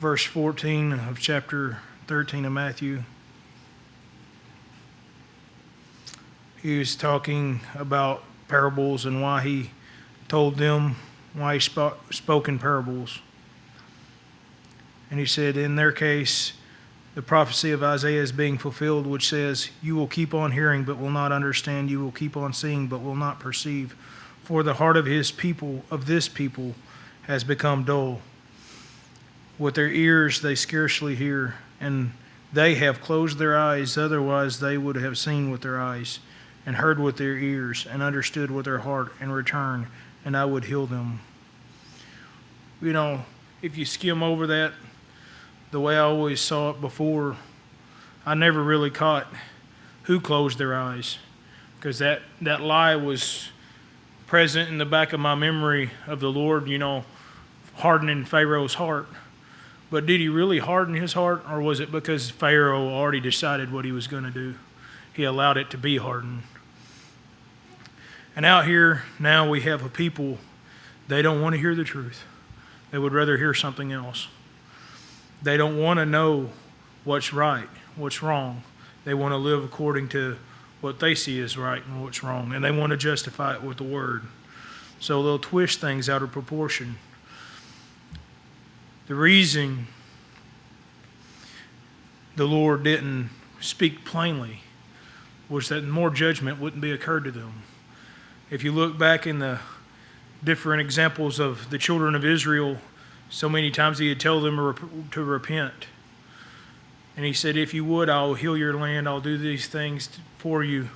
verse 14 of chapter 13 of Matthew. He was talking about parables and why he told them, why he spoke in parables. And he said, in their case, the prophecy of Isaiah is being fulfilled, which says, you will keep on hearing, but will not understand. You will keep on seeing, but will not perceive. For the heart of this people, has become dull. With their ears they scarcely hear, and they have closed their eyes. Otherwise they would have seen with their eyes, and heard with their ears, and understood with their heart, and returned, and I would heal them. You know, if you skim over that, the way I always saw it before, I never really caught who closed their eyes, because that lie was present in the back of my memory of the Lord, hardening Pharaoh's heart. But did he really harden his heart, or was it because Pharaoh already decided what he was going to do? He allowed it to be hardened. And out here now we have a people, they don't want to hear the truth. They would rather hear something else. They don't want to know what's right, what's wrong. They want to live according to what they see as right and what's wrong, and they want to justify it with the word. So they'll twist things out of proportion. The reason the Lord didn't speak plainly was that more judgment wouldn't be occurred to them. If you look back in the different examples of the children of Israel, so many times he would tell them to repent. And he said, if you would, I'll heal your land, I'll do these things for you.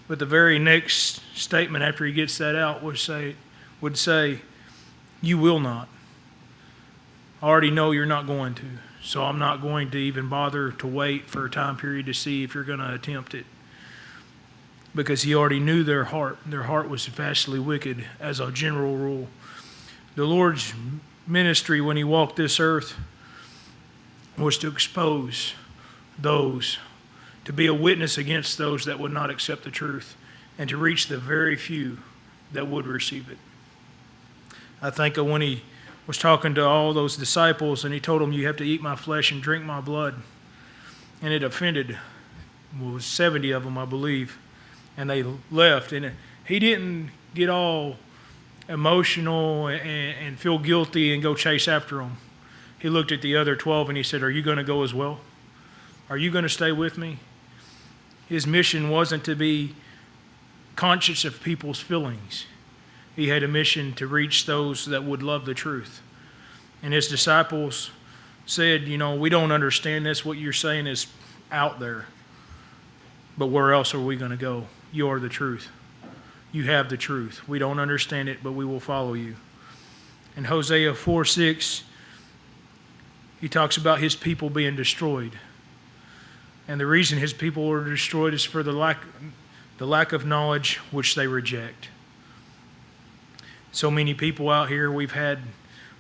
But the very next statement after he gets that out would say, you will not. I already know you're not going to, so I'm not going to even bother to wait for a time period to see if you're going to attempt it. Because he already knew their heart. Their heart was vastly wicked as a general rule. The Lord's ministry when he walked this earth was to expose those, to be a witness against those that would not accept the truth, and to reach the very few that would receive it. I think of when he was talking to all those disciples and he told them, you have to eat my flesh and drink my blood. And it offended, 70 of them, I believe, and they left. And he didn't get all emotional and feel guilty and go chase after them. He looked at the other 12 and he said, are you going to go as well? Are you going to stay with me? His mission wasn't to be conscious of people's feelings. He had a mission to reach those that would love the truth. And his disciples said, we don't understand this. What you're saying is out there. But where else are we going to go? You are the truth. You have the truth. We don't understand it, but we will follow you. In Hosea 4:6, he talks about his people being destroyed. And the reason his people were destroyed is for the lack of knowledge which they reject. So many people out here, we've had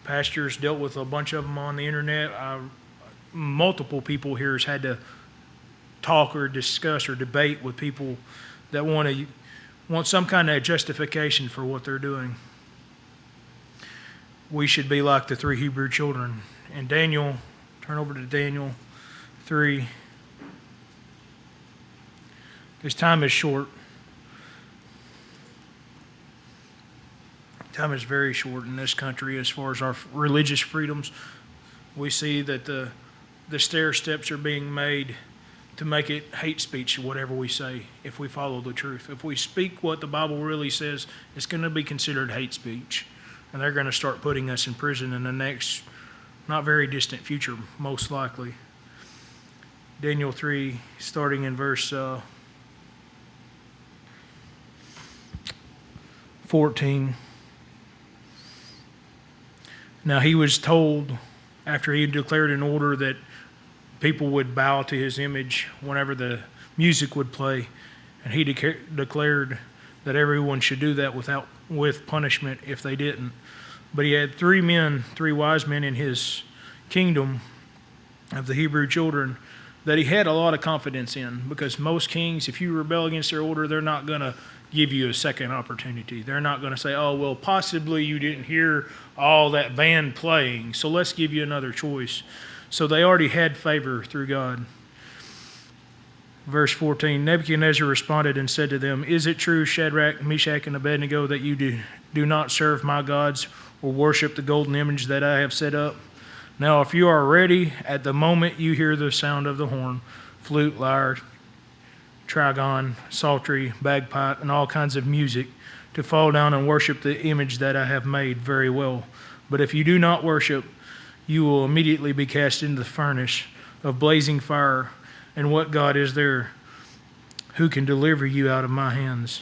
pastors dealt with a bunch of them on the internet. Multiple people here has had to talk or discuss or debate with people that want some kind of justification for what they're doing. We should be like the 3 Hebrew children. And Daniel, turn over to Daniel 3. Because time is short. Time is very short in this country as far as our religious freedoms. We see that the stair steps are being made to make it hate speech, whatever we say, if we follow the truth. If we speak what the Bible really says, it's going to be considered hate speech. And they're going to start putting us in prison in the next, not very distant future, most likely. Daniel 3, starting in verse 14. Now he was told, after he declared an order that people would bow to his image whenever the music would play, and he declared that everyone should do that with punishment if they didn't. But he had 3 wise men in his kingdom of the Hebrew children that he had a lot of confidence in, because most kings, if you rebel against their order, they're not going to give you a second opportunity. They're not going to say, oh, well, possibly you didn't hear all that band playing, so let's give you another choice. So they already had favor through God. Verse 14, Nebuchadnezzar responded and said to them, is it true, Shadrach, Meshach, and Abednego, that you do not serve my gods or worship the golden image that I have set up? Now, if you are ready, at the moment you hear the sound of the horn, flute, lyre, trigon, psaltery, bagpipe, and all kinds of music, to fall down and worship the image that I have made, very well. But if you do not worship, you will immediately be cast into the furnace of blazing fire. And what God is there who can deliver you out of my hands?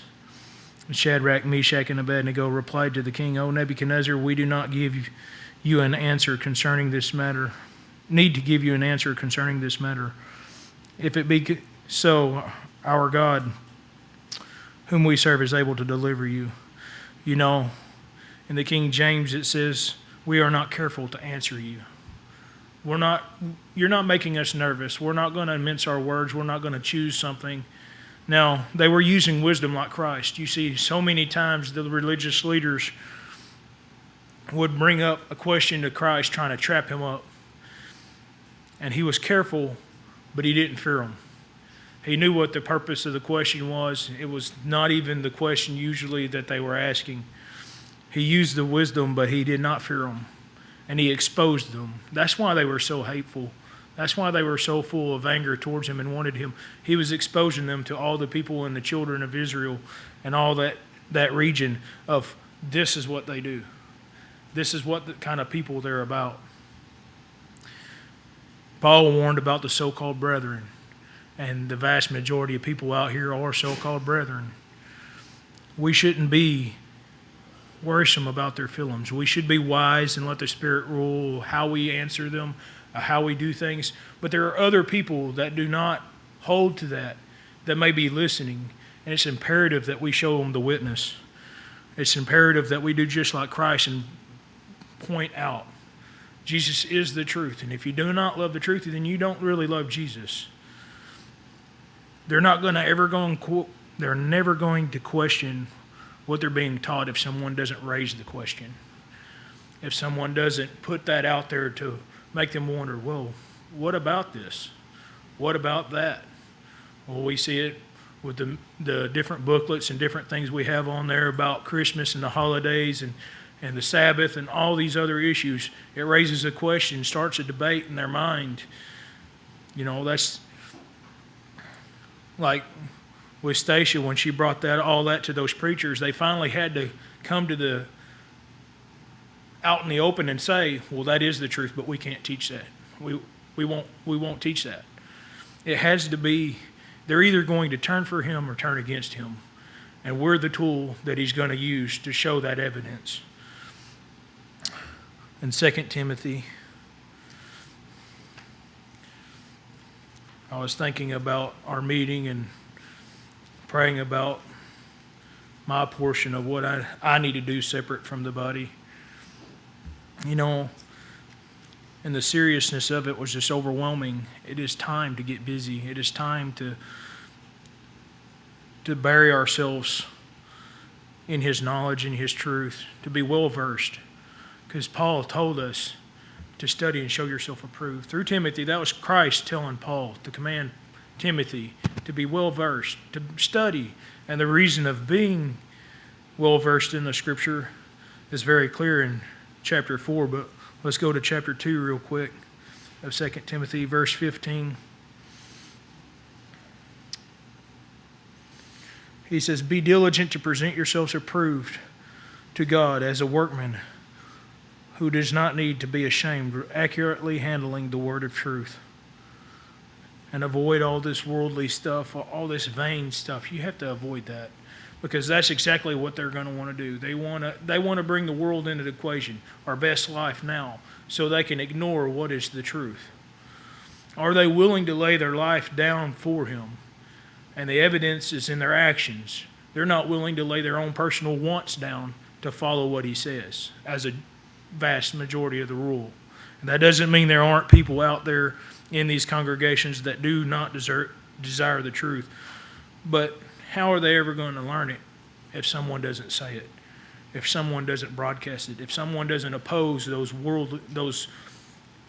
And Shadrach, Meshach, and Abednego replied to the king, O Nebuchadnezzar, we do not give you an answer concerning this matter. Need to give you an answer concerning this matter. If it be so, our God, whom we serve, is able to deliver you. You know, in the King James it says, we are not careful to answer you. You're not making us nervous. We're not going to mince our words. We're not going to choose something. Now, they were using wisdom like Christ. You see, so many times the religious leaders would bring up a question to Christ, trying to trap him up. And he was careful, but he didn't fear them. He knew what the purpose of the question was. It was not even the question usually that they were asking. He used the wisdom, but he did not fear them. And he exposed them. That's why they were so hateful. That's why they were so full of anger towards him and wanted him. He was exposing them to all the people and the children of Israel and all that region of this is what they do. This is what the kind of people they're about. Paul warned about the so-called brethren, and the vast majority of people out here are so-called brethren. We shouldn't be worrisome about their feelings. We should be wise and let the Spirit rule how we answer them, how we do things. But there are other people that do not hold to that may be listening, and it's imperative that we show them the witness. It's imperative that we do just like Christ and point out Jesus is the truth. And if you do not love the truth, then you don't really love Jesus. They're never going to question what they're being taught if someone doesn't raise the question. If someone doesn't put that out there to make them wonder, well, what about this? What about that? Well, we see it with the different booklets and different things we have on there about Christmas and the holidays and the Sabbath and all these other issues. It raises a question, starts a debate in their mind. You know, that's like with Stacia, when she brought all that to those preachers, they finally had to come to out in the open and say, well, that is the truth, but we can't teach that. We won't teach that. It has to be, they're either going to turn for him or turn against him. And we're the tool that he's going to use to show that evidence. In 2 Timothy, I was thinking about our meeting and praying about my portion of what I need to do separate from the body. You know, and the seriousness of it was just overwhelming. It is time to get busy. It is time to bury ourselves in his knowledge and his truth, to be well versed. Because Paul told us to study and show yourself approved. Through Timothy, that was Christ telling Paul to command Timothy to be well versed, to study. And the reason of being well versed in the scripture is very clear in chapter 4, but let's go to chapter 2 real quick of 2 Timothy, verse 15. He says, be diligent to present yourselves approved to God as a workman who does not need to be ashamed, accurately handling the word of truth. And avoid all this worldly stuff, all this vain stuff. You have to avoid that, because that's exactly what they're going to want to do. They want to bring the world into the equation, our best life now, so they can ignore what is the truth. Are they willing to lay their life down for him? And the evidence is in their actions. They're not willing to lay their own personal wants down to follow what he says, as a vast majority of the rule. And that doesn't mean there aren't people out there in these congregations that do not desire the truth. But how are they ever going to learn it if someone doesn't say it, if someone doesn't broadcast it, if someone doesn't oppose those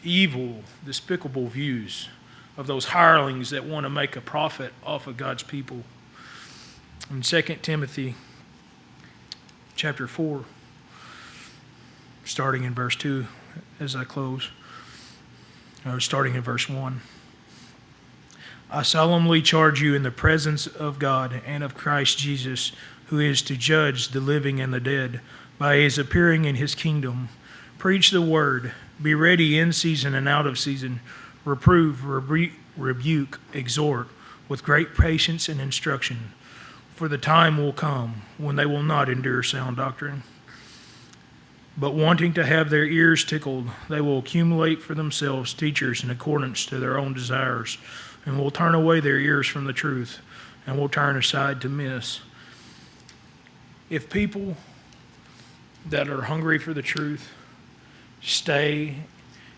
evil, despicable views of those hirelings that want to make a profit off of God's people? In 2 Timothy chapter 4, starting in verse 2 as I close, or starting in verse 1. I solemnly charge you in the presence of God and of Christ Jesus, who is to judge the living and the dead, by his appearing in his kingdom. Preach the word. Be ready in season and out of season. Reprove, rebuke, exhort with great patience and instruction. For the time will come when they will not endure sound doctrine, but wanting to have their ears tickled, they will accumulate for themselves teachers in accordance to their own desires, and will turn away their ears from the truth, and will turn aside to myths. If people that are hungry for the truth stay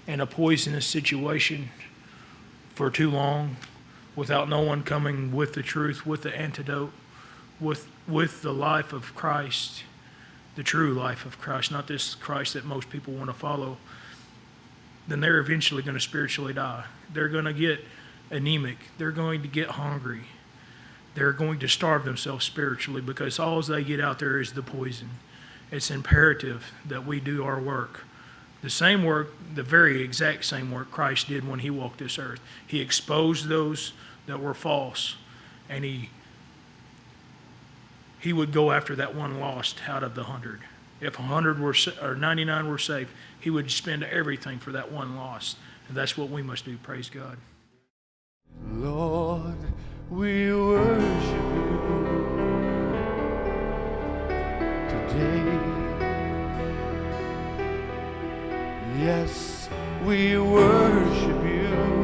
in a poisonous situation for too long without no one coming with the truth, with the antidote, with the life of Christ, the true life of Christ, not this Christ that most people want to follow, then they're eventually going to spiritually die. They're going to get anemic. They're going to get hungry. They're going to starve themselves spiritually because all they get out there is the poison. It's imperative that we do our work. The same work, the very exact same work Christ did when he walked this earth. He exposed those that were false, and he would go after that one lost out of the 100. If 100 were or 99 were saved, he would spend everything for that one lost. And that's what we must do. Praise God. Lord, we worship you today. Yes, we worship you.